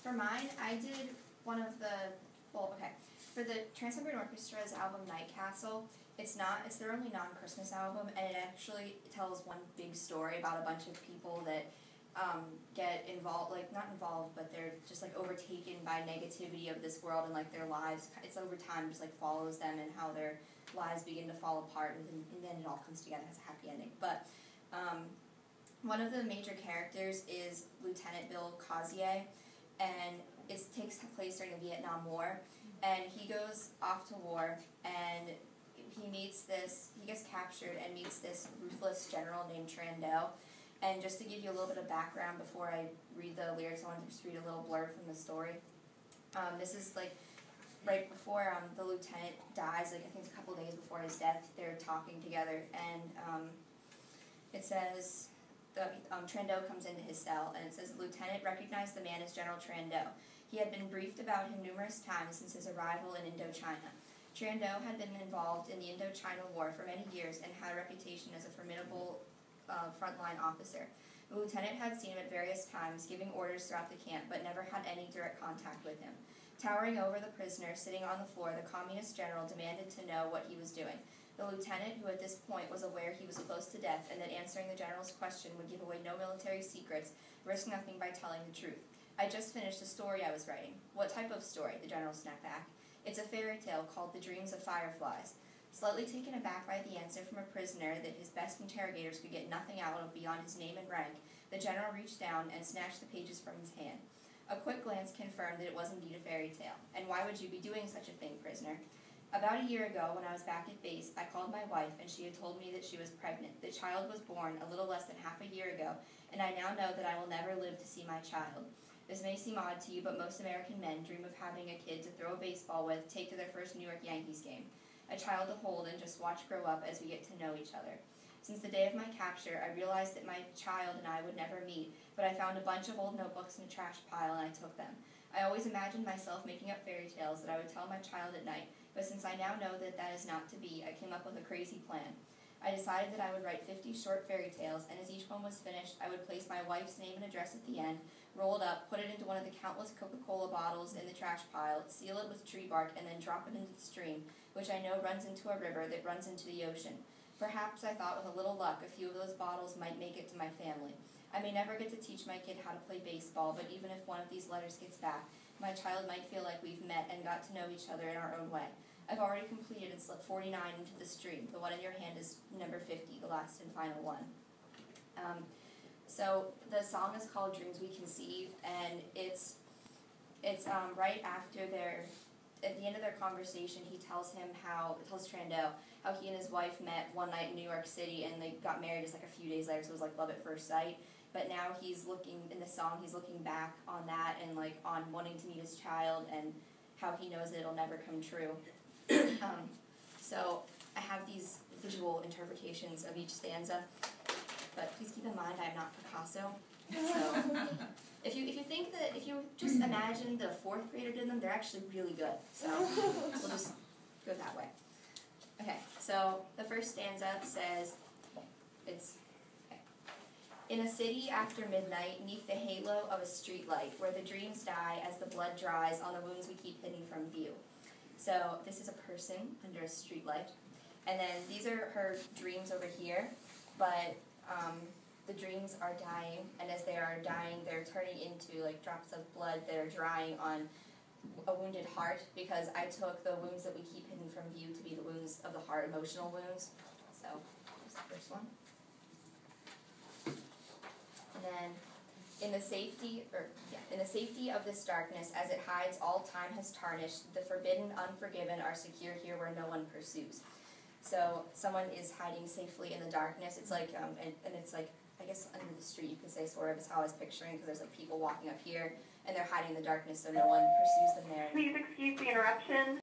For mine, I did one of the, well, okay. For the Trans-Siberian Orchestra's album Night Castle, it's their only non-Christmas album, and it actually tells one big story about a bunch of people that get involved, like, not involved, but they're just, like, overtaken by negativity of this world, and, like, their lives, it's over time, just, like, follows them and how their lives begin to fall apart, and then it all comes together as a happy ending. But one of the major characters is Lieutenant Bill Cozier, and it takes place during the Vietnam War, and he goes off to war, and he gets captured and meets this ruthless general named Trando. And just to give you a little bit of background before I read the lyrics, I want to just read a little blurb from the story. This is like right before the lieutenant dies, like I think it's a couple days before his death, they're talking together, and it says, Trando comes into his cell, and it says, the lieutenant recognized the man as General Trando. He had been briefed about him numerous times since his arrival in Indochina. Trando had been involved in the Indochina War for many years and had a reputation as a formidable frontline officer. The lieutenant had seen him at various times, giving orders throughout the camp, but never had any direct contact with him. Towering over the prisoner sitting on the floor, the communist general demanded to know what he was doing. The lieutenant, who at this point was aware he was close to death and that answering the general's question would give away no military secrets, risked nothing by telling the truth. I just finished a story I was writing. What type of story? The general snapped back. It's a fairy tale called The Dreams of Fireflies. Slightly taken aback by the answer from a prisoner that his best interrogators could get nothing out of beyond his name and rank, the general reached down and snatched the pages from his hand. A quick glance confirmed that it was indeed a fairy tale. And why would you be doing such a thing, prisoner? About a year ago, when I was back at base, I called my wife, and she had told me that she was pregnant. The child was born a little less than half a year ago, and I now know that I will never live to see my child. This may seem odd to you, but most American men dream of having a kid to throw a baseball with, take to their first New York Yankees game. A child to hold and just watch grow up as we get to know each other. Since the day of my capture, I realized that my child and I would never meet, but I found a bunch of old notebooks in a trash pile and I took them. I always imagined myself making up fairy tales that I would tell my child at night, but since I now know that that is not to be, I came up with a crazy plan. I decided that I would write 50 short fairy tales, and as each one was finished, I would place my wife's name and address at the end, roll it up, put it into one of the countless Coca-Cola bottles in the trash pile, seal it with tree bark, and then drop it into the stream, which I know runs into a river that runs into the ocean. Perhaps, I thought, with a little luck, a few of those bottles might make it to my family. I may never get to teach my kid how to play baseball, but even if one of these letters gets back, my child might feel like we've met and got to know each other in our own way. I've already completed and slipped 49 into the stream. The one in your hand is number 50, the last and final one. So the song is called Dreams We Conceive, and it's right after at the end of their conversation, he tells Trando how he and his wife met one night in New York City, and they got married just like a few days later, so it was like love at first sight. But now he's looking back on that and like on wanting to meet his child and how he knows that it'll never come true. So I have these visual interpretations of each stanza, but please keep in mind I'm not Picasso. So if you just imagine the fourth grader did them, they're actually really good. So we'll just go that way. Okay, so the first stanza says, in a city after midnight, 'neath the halo of a streetlight, where the dreams die as the blood dries on the wounds we keep hidden from view. So this is a person under a streetlight, and then these are her dreams over here, but the dreams are dying, and as they are dying, they're turning into like drops of blood that are drying on a wounded heart, because I took the wounds that we keep hidden from view to be the wounds of the heart, emotional wounds. So here's the first one. And then, in the safety of this darkness, as it hides all time has tarnished, the forbidden, unforgiven are secure here where no one pursues. So someone is hiding safely in the darkness. It's like, and it's like, I guess under the street, you could say, sort of, is how I was picturing, because there's like people walking up here, and they're hiding in the darkness so no one pursues them there. Please excuse the interruption.